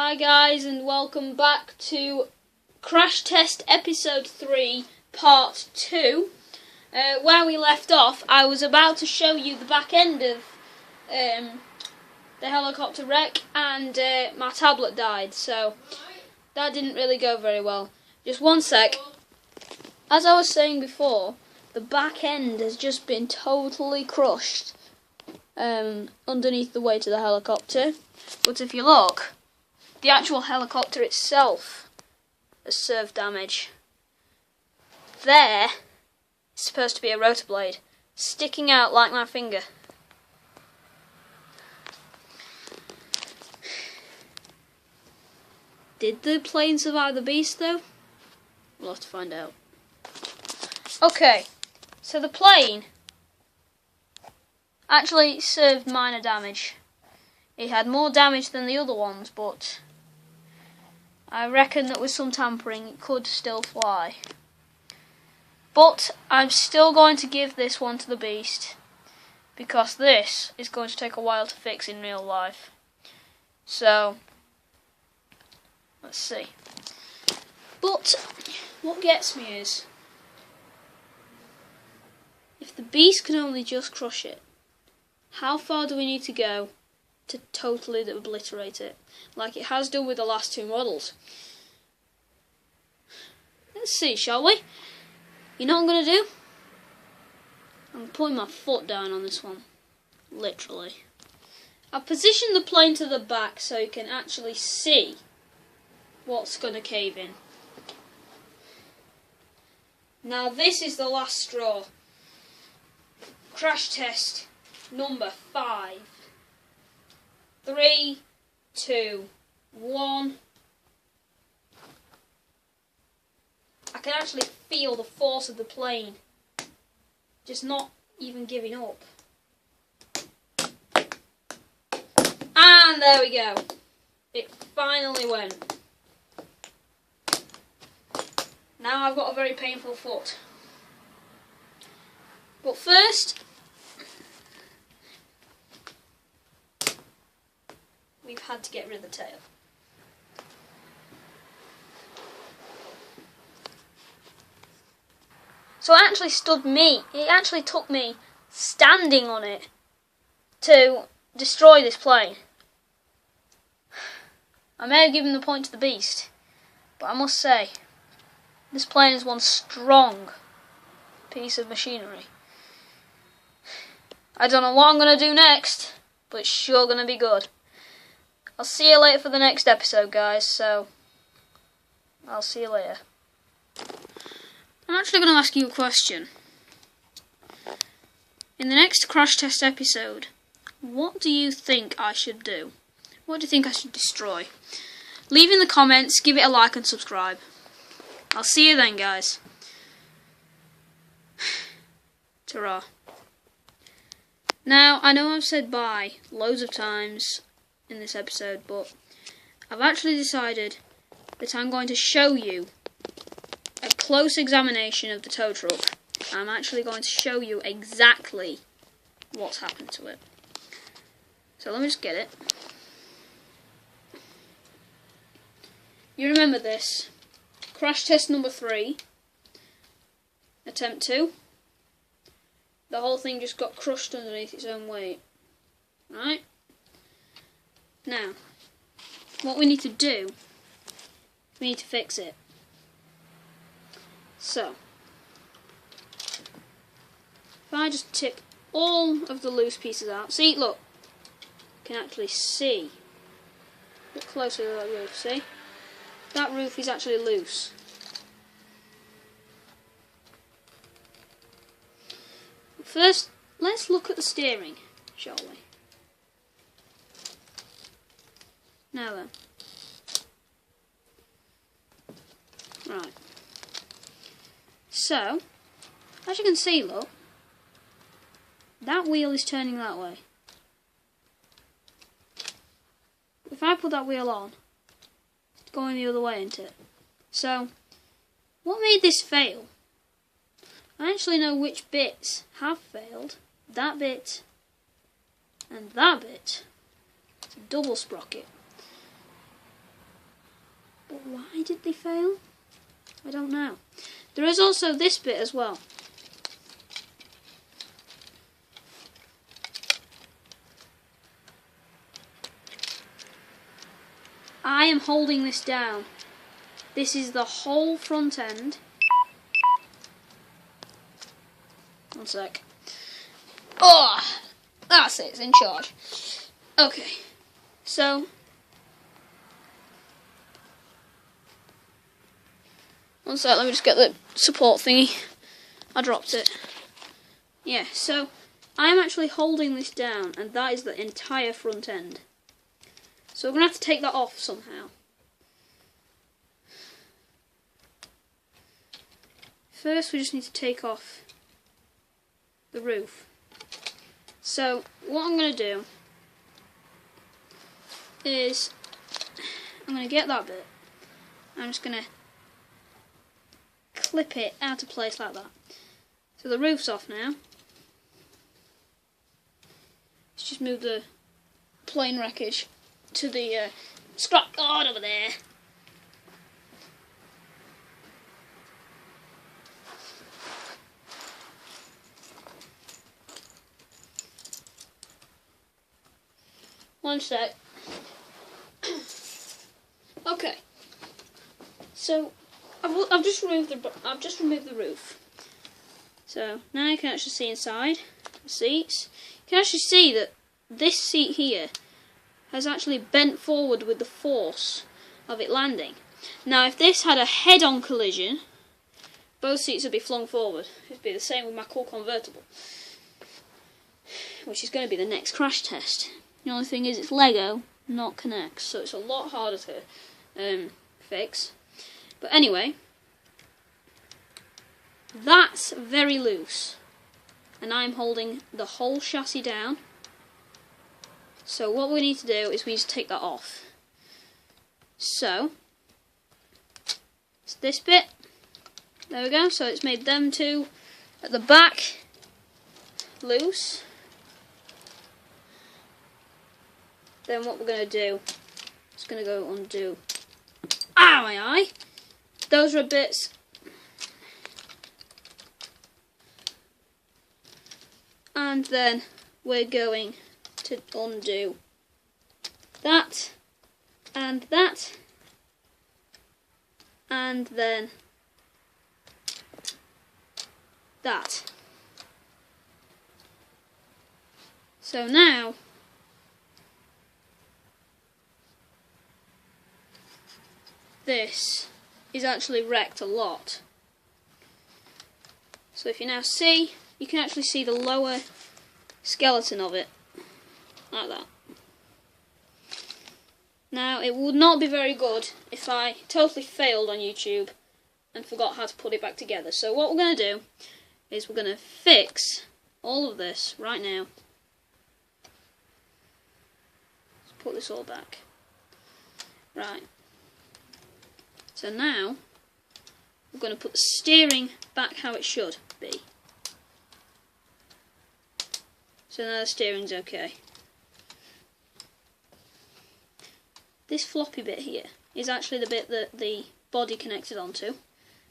Hi guys, and welcome back to Crash Test Episode 3 Part 2. Where we left off, I was about to show you the back end of the helicopter wreck, and my tablet died, so that didn't really go very well. Just one sec. As I was saying before, the back end has just been totally crushed underneath the weight of the helicopter. But if you look, the actual helicopter itself has served damage. There is supposed to be a rotor blade sticking out like my finger. Did the plane survive the beast though? We'll have to find out. Okay, so the plane actually served minor damage. It had more damage than the other ones, but I reckon that with some tampering it could still fly. But I'm still going to give this one to the beast, because this is going to take a while to fix in real life. So, let's see. But what gets me is, if the beast can only just crush it, how far do we need to go to totally obliterate it, like it has done with the last two models? Let's see, shall we? You know what I'm going to do? I'm putting my foot down on this one. Literally. I've positioned the plane to the back so you can actually see what's going to cave in. Now this is the last straw. Crash test number 5. 3, 2, 1. I can actually feel the force of the plane just not even giving up. And there we go. It finally went. Now I've got a very painful foot. But first, we've had to get rid of the tail. So it actually took me standing on it to destroy this plane. I may have given the point to the beast, but I must say, this plane is one strong piece of machinery. I don't know what I'm going to do next, but it's sure going to be good. I'll see you later for the next episode, guys, so I'll see you later. I'm actually going to ask you a question. In the next crash test episode, what do you think I should do? What do you think I should destroy? Leave in the comments, give it a like and subscribe. I'll see you then, guys. Ta-ra. Now, I know I've said bye loads of times in this episode, but I've actually decided that I'm going to show you a close examination of the tow truck. I'm actually going to show you exactly what's happened to it. So let me just get it. You remember this. Crash test number 3. Attempt 2. The whole thing just got crushed underneath its own weight. Right? Now, what we need to do, we need to fix it. So, if I just tip all of the loose pieces out, see, look, you can actually see. Look closer to that roof, see? That roof is actually loose. First, let's look at the steering, shall we? Now then. Right. So, as you can see, look, that wheel is turning that way. If I put that wheel on, it's going the other way, isn't it? So, what made this fail? I actually know which bits have failed. That bit and that bit. It's a double sprocket. But why did they fail? I don't know. There is also this bit as well. I am holding this down. This is the whole front end. One sec. Oh, that's it, it's in charge. Okay, so one sec, let me just get the support thingy. I dropped it. Yeah, so I'm actually holding this down, and that is the entire front end. So we're going to have to take that off somehow. First we just need to take off the roof. So what I'm going to do is I'm going to get that bit. I'm just going to clip it out of place like that. So the roof's off now. Let's just move the plane wreckage to the scrap yard over there. One sec. Okay. So I've just removed the roof. So now you can actually see inside the seats. You can actually see that this seat here has actually bent forward with the force of it landing. Now if this had a head-on collision, both seats would be flung forward. It'd be the same with my cool convertible, which is going to be the next crash test. The only thing is it's Lego, not KNEX, so it's a lot harder to fix. But anyway, that's very loose, and I'm holding the whole chassis down. So what we need to do is we need to take that off. So it's this bit. There we go. So it's made them two at the back loose. Then what we're going to do is going to go undo. Ah, my eye! Those red bits. And then we're going to undo that, and that, and then that. So now this is actually wrecked a lot. So if you now see, you can actually see the lower skeleton of it, like that. Now it would not be very good if I totally failed on YouTube and forgot how to put it back together. So what we're going to do is we're going to fix all of this right now. Let's put this all back. Right. So now we're going to put the steering back how it should be. So now the steering's okay. This floppy bit here is actually the bit that the body connected onto.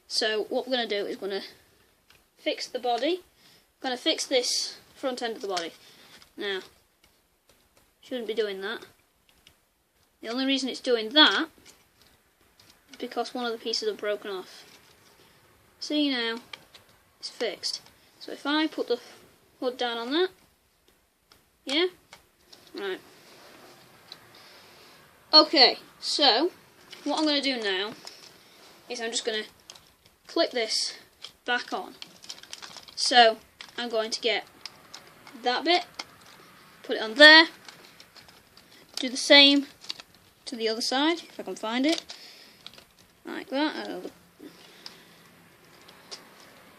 So what we're going to do is we're going to fix the body. We're going to fix this front end of the body. Now, shouldn't be doing that. The only reason it's doing that is because one of the pieces are broken off. See now, it's fixed. So if I put the hood down on that, yeah? Right. Okay, so what I'm going to do now is I'm just going to clip this back on. So I'm going to get that bit, put it on there, do the same to the other side, if I can find it, like that,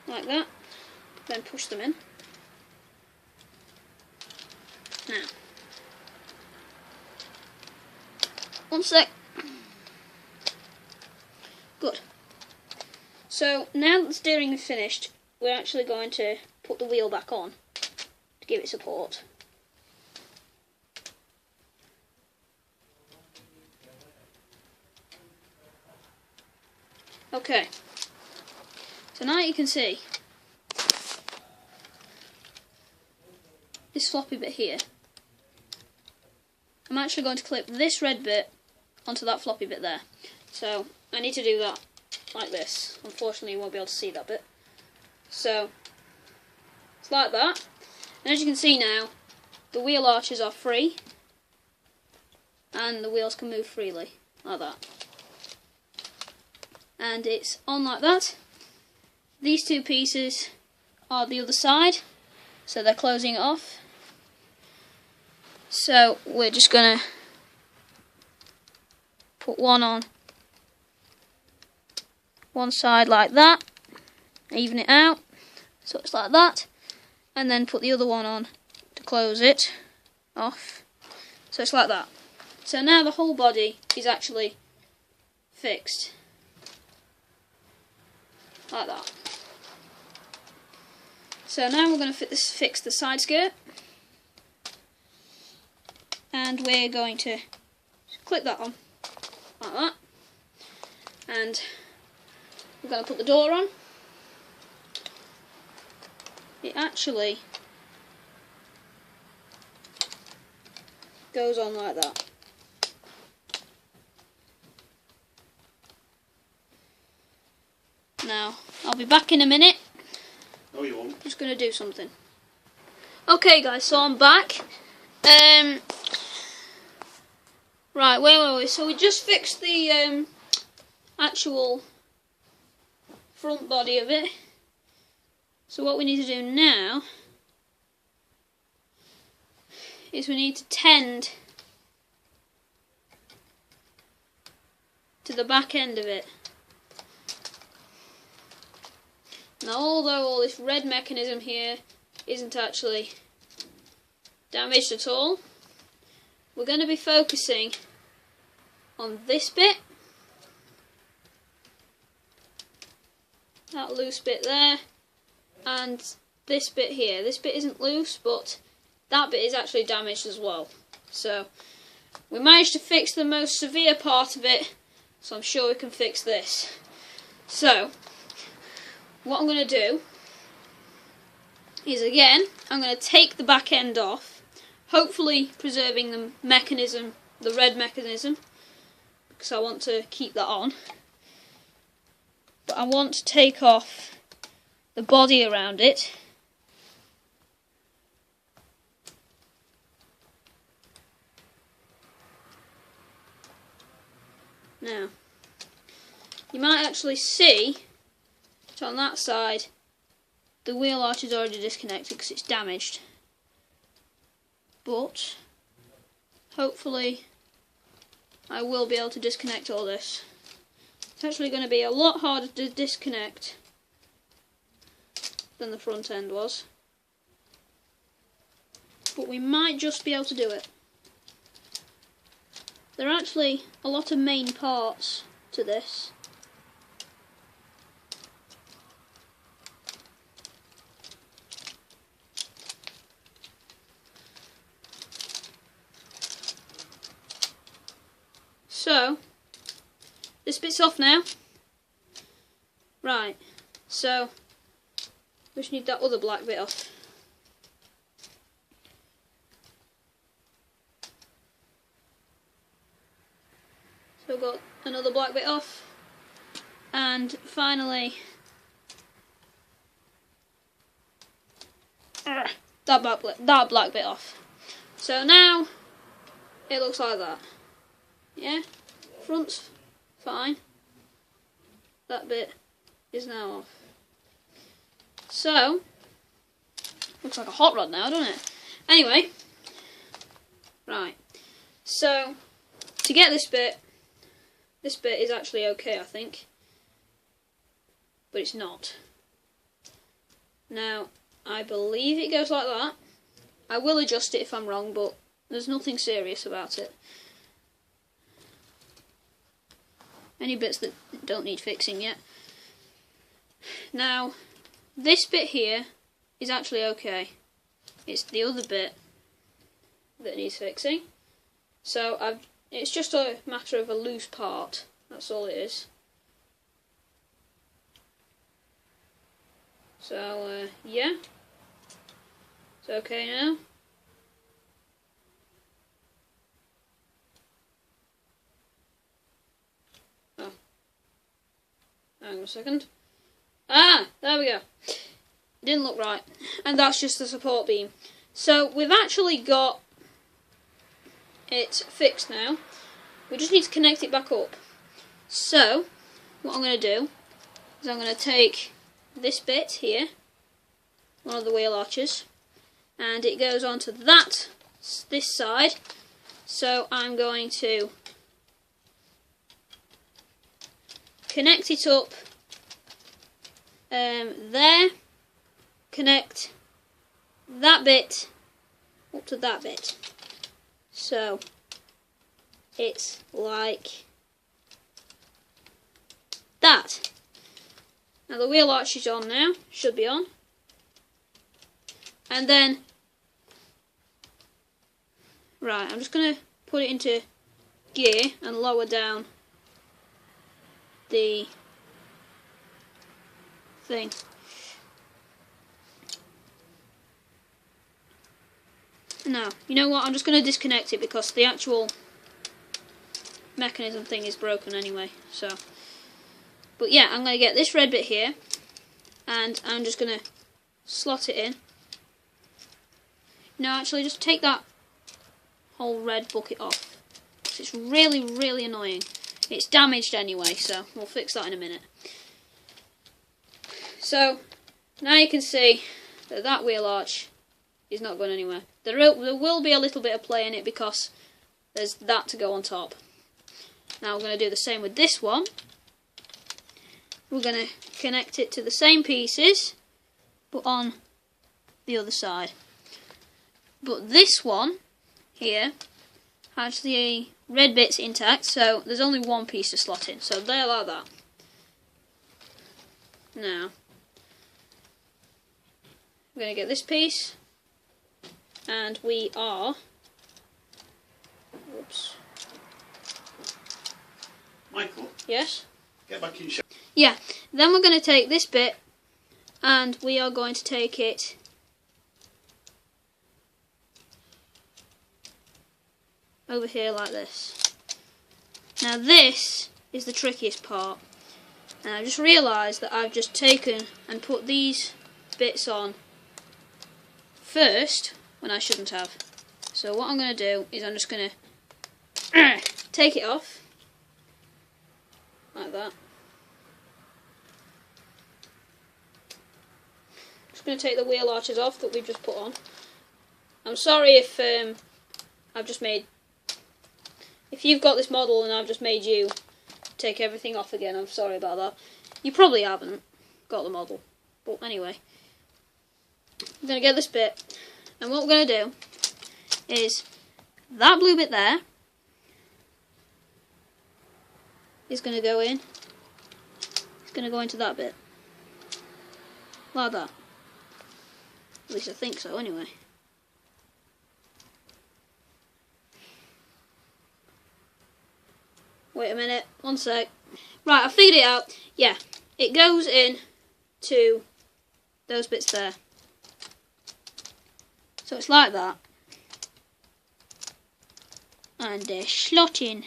like that, then push them in. Now, one sec. Good. So now that the steering is finished, we're actually going to put the wheel back on to give it support. Okay, so now you can see this floppy bit here. I'm actually going to clip this red bit onto that floppy bit there. So I need to do that like this. Unfortunately you won't be able to see that bit. So it's like that. And as you can see now, the wheel arches are free and the wheels can move freely like that. And it's on like that. These two pieces are the other side, so they're closing it off. So we're just gonna put one on one side like that, even it out, so it's like that, and then put the other one on to close it off, so it's like that. So now the whole body is actually fixed, like that. So now we're going to fix the side skirt, and we're going to clip that on, like that, and we're going to put the door on. It actually goes on like that. Now, I'll be back in a minute. No, you won't. Just going to do something. Okay guys, so I'm back. Right, where were we? So we just fixed the actual front body of it. So what we need to do now is we need to tend to the back end of it. Now, although all this red mechanism here isn't actually damaged at all, we're going to be focusing on this bit, that loose bit there, and this bit here. This bit isn't loose, but that bit is actually damaged as well. So we managed to fix the most severe part of it, so I'm sure we can fix this. So what I'm going to do is, again, I'm going to take the back end off, hopefully preserving the mechanism, the red mechanism, because I want to keep that on. But I want to take off the body around it. Now, you might actually see that on that side the wheel arch is already disconnected because it's damaged. But hopefully I will be able to disconnect all this. It's actually going to be a lot harder to disconnect than the front end was, but we might just be able to do it. There are actually a lot of main parts to this. So, this bit's off now. Right, so we just need that other black bit off. So we've got another black bit off. And finally, that black bit off. So now it looks like that. Yeah, front's fine. That bit is now off. So, looks like a hot rod now, doesn't it? Anyway, right. So, to get this bit is actually okay, I think. But it's not. Now, I believe it goes like that. I will adjust it if I'm wrong, but there's nothing serious about it. Any bits that don't need fixing yet. Now, this bit here is actually okay. It's the other bit that needs fixing. So it's just a matter of a loose part. That's all it is. So, yeah. It's okay now. Oh. Hang on a second. Ah! There we go. It didn't look right. And that's just the support beam. So, we've actually got it fixed now. We just need to connect it back up. So, what I'm going to do is I'm going to take this bit here, one of the wheel arches, and it goes onto this side. So I'm going to connect it up there, connect that bit up to that bit. So it's like that. Now the wheel arch is on now, should be on. And then, right, I'm just going to put it into gear and lower down the thing. Now, you know what, I'm just going to disconnect it because the actual mechanism thing is broken anyway, so. But yeah, I'm going to get this red bit here, and I'm just going to slot it in. No, actually, just take that whole red bucket off. It's really, really annoying. It's damaged anyway, so we'll fix that in a minute. So, now you can see that that wheel arch is not going anywhere. There will be a little bit of play in it because there's that to go on top. Now we're going to do the same with this one. We're going to connect it to the same pieces, but on the other side. But this one here has the red bits intact, so there's only one piece to slot in. So there, like that. Now, we're going to get this piece, and we are. Whoops. Michael? Yes? Get back in shot. Yeah, then we're going to take this bit and we are going to take it over here like this. Now this is the trickiest part, and I just realised that I've just taken and put these bits on first when I shouldn't have. So what I'm going to do is I'm just going to take it off like that. Just going to take the wheel arches off that we've just put on. I'm sorry if I've just made. If you've got this model and I've just made you take everything off again, I'm sorry about that. You probably haven't got the model, but anyway, I'm going to get this bit, and what we're going to do is that blue bit there is going to go in. It's going to go into that bit, like that. At least I think so, anyway. Wait a minute, one sec. Right, I figured it out. Yeah, it goes in to those bits there. So it's like that. And they're slot in.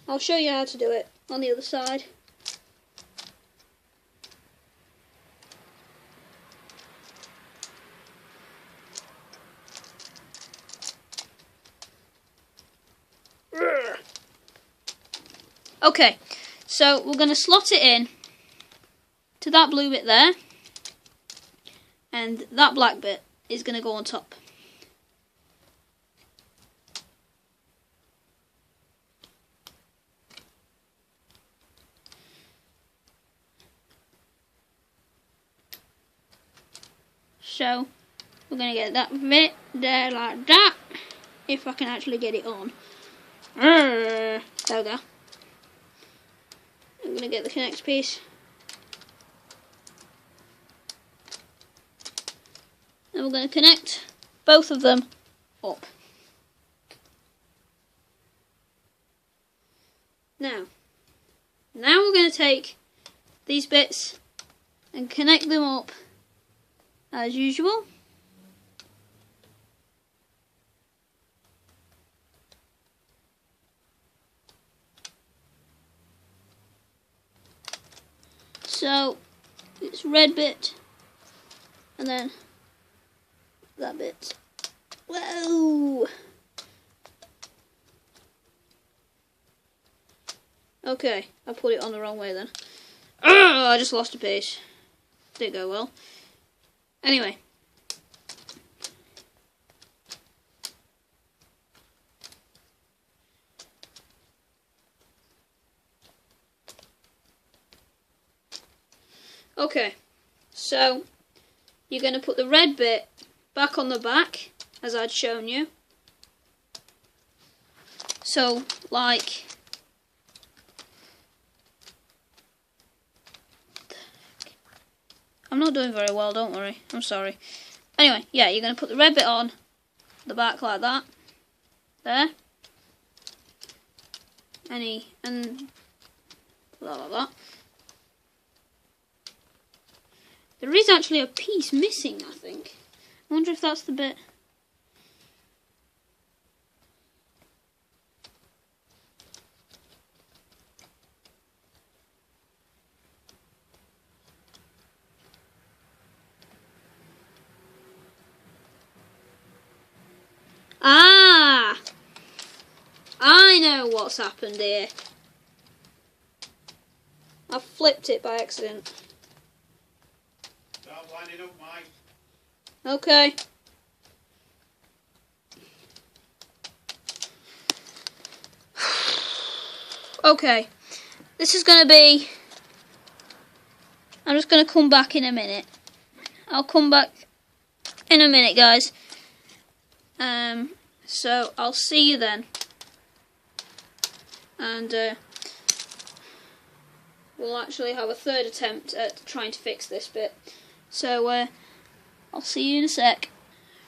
I'll show you how to do it on the other side. Okay, so we're going to slot it in to that blue bit there, and that black bit is going to go on top. So we're going to get that bit there like that, if I can actually get it on. There we go. I'm going to get the KNEX piece. And we're going to connect both of them up. Now, to take these bits and connect them up as usual. So it's red bit and then that bit. Whoa! Okay, I put it on the wrong way then. Oh, I just lost a piece. Didn't go well. Anyway. Okay, so you're going to put the red bit back on the back, as I'd shown you. So, like... I'm not doing very well, don't worry. I'm sorry. Anyway, yeah, you're going to put the red bit on the back like that. There. And like that. There is actually a piece missing, I think. I wonder if that's the bit. Ah! I know what's happened here. I flipped it by accident. Stop lining up, Mike. Okay. Okay. This is going to be... I'm just going to come back in a minute. I'll come back in a minute, guys. So I'll see you then. And we'll actually have a third attempt at trying to fix this bit. So I'll see you in a sec.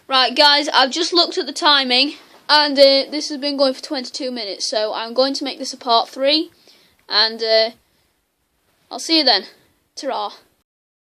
Right, guys, I've just looked at the timing, and this has been going for 22 minutes, so I'm going to make this a part 3, and I'll see you then. Ta-ra.